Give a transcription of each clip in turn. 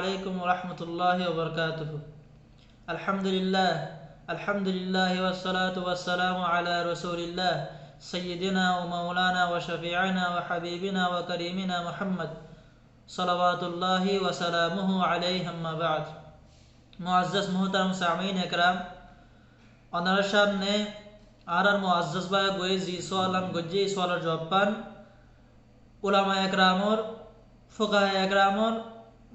আলাইকুম ওয়া রাহমাতুল্লাহি ওয়া বারাকাতুহু। আলহামদুলিল্লাহ আলহামদুলিল্লাহি ওয়াসসালাতু ওয়াসসালামু আলা রাসূলিল্লাহ সাইয়্যিদিনা ওয়া মাওলানা ওয়া শাফিঈনা ওয়া হাবিবিনা ওয়া কারীমিনা মুহাম্মদ সাল্লাল্লাহু ওয়া সালামুহু আলাইহি আম্মা বা'দ। মুআজ্জাজ মুহতারাম সামিঈন একরাম, আপনার সামনে আর মুআজ্জাজ ভাই গই জি সোয়ালাম গজি সোয়ালের জবাব পান উলামা একরামর ফুকাহা একরামর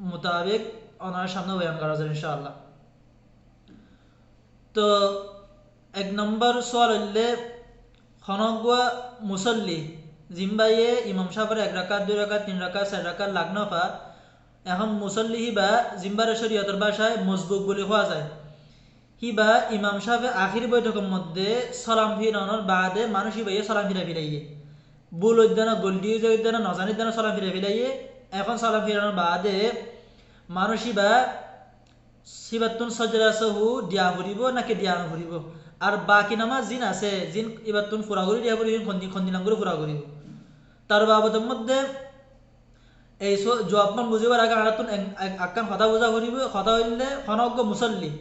মোতাবেক ওনার সামনে বয়ান করা যায় ইনশাআল্লাহ। তো এক নম্বর সোয়াল হইলে খনগুয়া মুসল্লি জিম্বাইয়ে ইমাম সাহেবের 1 রাকাত 2 রাকাত 3 রাকাত 4 রাকাত লাগনফা এখন মুসল্লি হিবা জিম্বার শরীয়তের ভাষায় মসবুক বলে হওয়া যায়। হিবা ইমাম সাহেব আখির বৈঠকের মধ্যে সালাম ফিরানোর বাদে মানুষ হিবাইয়ে সালাম ফিরাইয়ে বুল উদ্যানা গোল্ডি উদ্যানা নজানি উদ্যানা সালাম ফিরাইয়ে এখন সালাম ফিরানোর বাদে মানুষ হিবা সিবাতুন সজরা সহু দিয়া ফুরিব নাকি দিয়া নফুরিব, আর বাকি নামাজ জিন আছে জিন ইবাতুন ফুরা করি দিয়া ফুরিব খন্দিনাম করে ফুরা করিব। তার বাবদের মধ্যে এই জবাবমান বুঝিবার আগে আরাতুন আকান কথা বোঝা করিব। কথা হইলে খনজ্ঞ মুসল্লি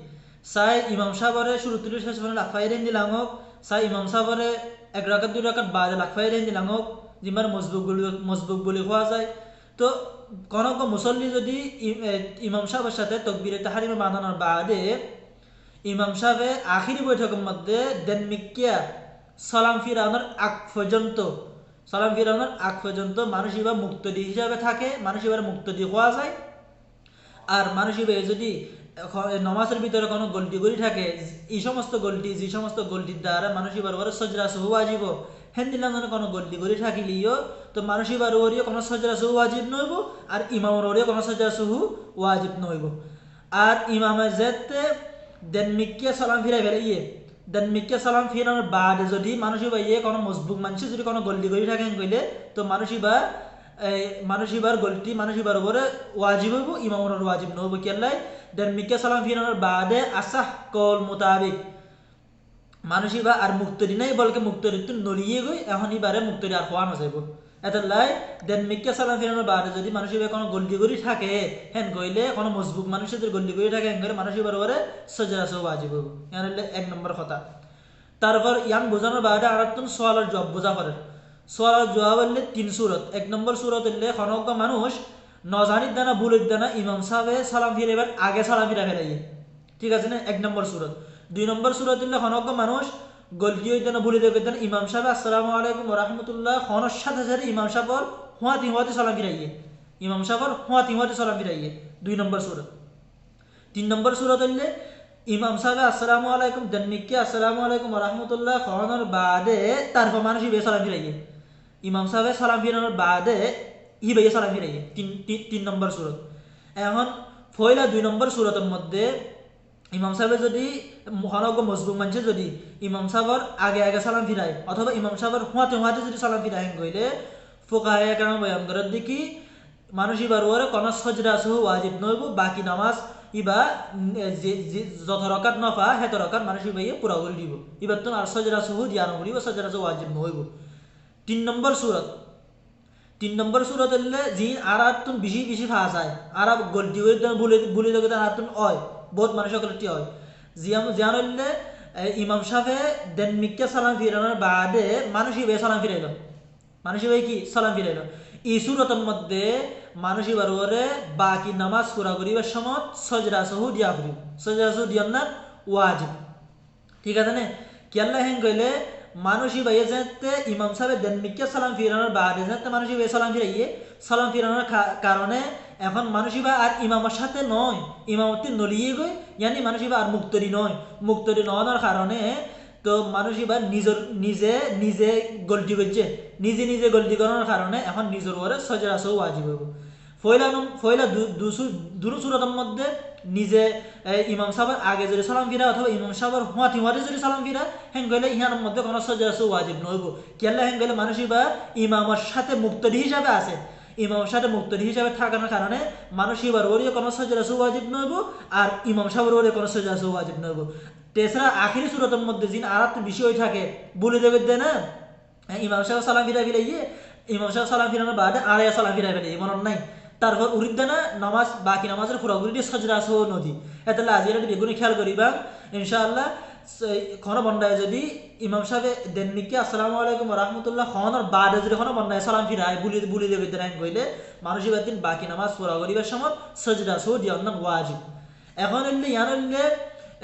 চাই ইমাম সাহেবরে শুরু তুলি শেষ মানে লাখফাই রেঞ্জি লাঙক, চাই ইমাম সাহেবরে 1 রাকাত 2 রাকাত বাদে লাখফাই রেঞ্জি লাঙক যিমার মসবুক বলে হওয়া যায়। তো কোন মুসল্লি যদি ইমাম সাহেবের সাথে তকবীরে তাহরিমে বাঁধানোর বাদে ইমাম সাহেবে আখিরি বৈঠকের মধ্যে দেনমিকিয়া সালাম ফিরানোর আগ পর্যন্ত মানুষ এবার মুক্তদি হিসাবে থাকে, মানুষ এবার মুক্তদি হওয়া যায়। আর মানুষ এবার যদি নমাজের ভিতরে কোনো গলতি করে থাকে যে সমস্ত গলতির দ্বারা মানুষ এবার সজরা সহু আজীব হেন্দিলাম কোনো গলতি করে থাকিলিও তো মানুষ এবার ওরিও কোনো সজরা সহু ওয়াজিব নইব, আর ইমামের ওরিও কোনো সজরা সহু ওয়াজিব নইব। আর ইমামের যেতে দেনমিকিয়া সালাম ফিরাই ফেলাইয়ে দেনমিকিয়া সালাম ফিরানোর বাদে যদি মানুষ এবার কোনো মজবুক মানুষ যদি কোনো গলতি করে থাকেন কইলে তো মানুষ এবার গলতি মানুষ এবার ওপরে ওয়াজিব হইব, ইমামের ওয়াজিব নইব। কেল্লাই দেনমিকিয়া সালাম ফিরানোর বাদে আসাহ কল মোতাবেক মানুষ এবার আর মুক্তরি নাই বলকে মুক্তরি তো নড়িয়ে গই এখন এবারে মুক্তরি আর হওয়া না যাইব। এতাল্লাই দেনমিকিয়া সালাম ফিরানোর বাদে যদি মানুষ এবার কোনো গলতি করে থাকে হেন কইলে কোনো মজবুক মানুষের যদি গলতি করে থাকে হেন করে মানুষ এবার ওপরে সজরা সহ ওয়াজিব হইব। ইয়ান হইলে 1 নম্বর কথা। তারপর ইয়ান বোঝানোর বাদে আর একজন সোয়ালের জবাব বোঝা করে। সোয়ালের জবাব হইলে 3 সূরত। 1 নম্বর সূরত হইলে খনজ্ঞ মানুষ নজানির দানা বুলের দানা ইমাম সাহেবে সালাম ফিরাইবার আগে সালাম ফিরা ফেলাইয়ে, ঠিক আছে না? 1 নম্বর সূরত। 2 নম্বর সূরত হইলে খনজ্ঞ মানুষ গলতি হইতে না ভুলে দেবে দেন ইমাম সাহেব আসসালামু আলাইকুম ওয়া রাহমাতুল্লাহ খনর সাথে সাথে ইমাম সাহেবর হুয়াতি সালাম ফিরাইয়ে, ইমাম সাহেবর হুয়াতি সালাম ফিরাইয়ে 2 নম্বর সূরত। 3 নম্বর সূরত হইলে ইমাম সাহেব আসসালামু আলাইকুম দেনমিকি আসসালামু আলাইকুম ওয়া রাহমাতুল্লাহ খনর বাদে তারপর মানুষ ইবে সালাম ফিরাইয়ে, ইমাম সাহেব সালাম ফিরানোর বাদে ইবে সালাম ফিরাইয়ে 3 নম্বর সূরত। এখন ফয়লা 2 নম্বর সূরতের মধ্যে ইমাম সাহেবের যদি মহানজ্ঞ মজবুক মানুষে যদি ইমাম সাহেবর আগে সালাম ফিরায় অথবা ইমাম সাহেবর হুয়াতে যদি সালাম ফিরায় কইলে ফুকাহায়ে কেরাম বয়ান করার দেখি মানুষ এবার ওরে কোনো সজরা সহ ওয়াজিব নইব, বাকি নামাজ ইবা যত রকাত নফা হেত রকাত মানুষ ইবাইয়ে পুরা করে দিব, এবার তো আর সজরা সহ দিয়া নকরিব, সজরা সহ ওয়াজিব নইব। 3 নম্বর সূরত হইলে জি আর তুন বেশি ফাঁস হয় আর গলতি হয়ে বলে দেবে আর তুন হয় বহুত মানুষের কলটি হয় জিয়ান হইলে ইমাম সাহেবে দেনমিকিয়া সালাম ফিরানোর বাদে মানুষ ইবে সালাম ফিরাইল, মানুষ ইবে কি সালাম ফিরাইল। এই সূরতের মধ্যে মানুষ এবার ওরে বাকি নামাজ পুরা করিবার সময় সজরা সহু দিয়া করিব, সজরা সহু দিয়ার না ওয়াজিব, ঠিক আছে না? কেল্লা হেন কইলে মানুষ ইবাইয়ে যেতে ইমাম সাহেব দেনমিকিয়া সালাম ফিরানোর বাদে যেতে মানুষ ইবে সালাম ফিরানোর কারণে এখন মানুষ ইবা আর ইমামের সাথে নয় ইমামতি নলিয়ে গই ইয়ানি মানুষ ইবা আর মুক্তরি নওয়ার কারণে তো মানুষ এবার নিজে গলতি করছে, নিজে গলতি করার কারণে এখন নিজের ওপরে সজরা সহ ওয়াজিব হইব। ফয়লা দুরু সূরতের মধ্যে নিজে ইমাম সাহেবের আগে যদি সালাম ফিরা অথবা ইমাম সাহেবের হুয়াতি যদি সালাম ফিরা হেন গেলে ইহার মধ্যে কোনো সজরা সহ ওয়াজিব নইব। কেল্লা হেন গেলে মানুষ এবার ইমামের সাথে মুক্তদি হিসাবে আছে, ইমামের সাথে মুক্তদি হিসাবে থাকার কারণে মানুষ এবার ওরিও কোনো সজরা সহ ওয়াজিব নইব, আর ইমাম সাহেবের ওরে কোনো সজরা সহ ওয়াজিব নইব। তেসরা আখিরি সূরতের মধ্যে জিন আর একটু বেশি হয়ে থাকে বলে দেবে না ইমাম সাহেব সালাম ফিরাইয়ে ইমাম সাহেব সালাম ফিরানোর বাদে আড়াইয়া সালাম ফিরাই ফেলে মনে নাই তারপর উরিদ্দানা নামাজ বাকি নামাজের পুরাপুরি দিয়ে সজরা সহ নদী এত আজিরা বেগুনি খেয়াল করিবা ইনশাআল্লাহ কোনো বন্ধায় যদি ইমাম সাহেব দেননিকে আসসালামু আলাইকুম রহমতুল্লাহ খাওয়ানোর বাদে যদি কোনো বন্ধায় সালাম ফিরায় বুলি দেবে দেন কইলে মানুষই দিন বাকি নামাজ পুরা করিবার সময় সজরা সহ দিয়ে অন্য ওয়াজিব এখন এলে ইয়ান এলে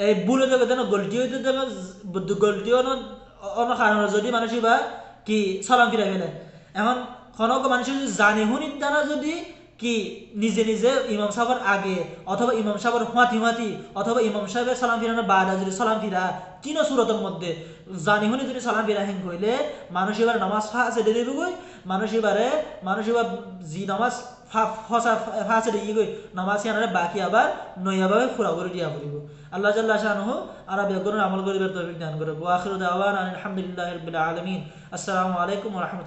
এই বুলে দেবে দেন গলটি হইতে দেবে গলটি অন্য কারণ যদি মানুষই বা কি সালাম ফিরাই ফেলে এখন কোনো মানুষের যদি জানি হুনির দ্বারা যদি কি নিজে নিজে ইমাম সাহেবের আগে অথবা ইমাম সাহেবের হুঁয়াতি অথবা ইমাম সাহেবের সালাম ফিরানোর বাদে যদি সালাম ফিরা তিন সুরতের মধ্যে জানি হুনি যদি সালাম ফিরা হেন কইলে মানুষ এবার নামাজ ফাঁসে দিয়ে দেবে গই মানুষ এবার জি নামাজ ফাঁসে দিয়ে গই নামাজ আনারে বাকি আবার নইয়াভাবে ফুরা করে দিয়া পড়িব আল্লাহ জাল্লাহ শানুহু আরা বেগুনের আমল করিবার তৌফিক দান করে ওয়া আখিরু দাওয়ানা আলহামদুলিল্লাহি রাব্বিল আলামিন আসসালামু আলাইকুম ওয়া রাহমাতুল্লাহ।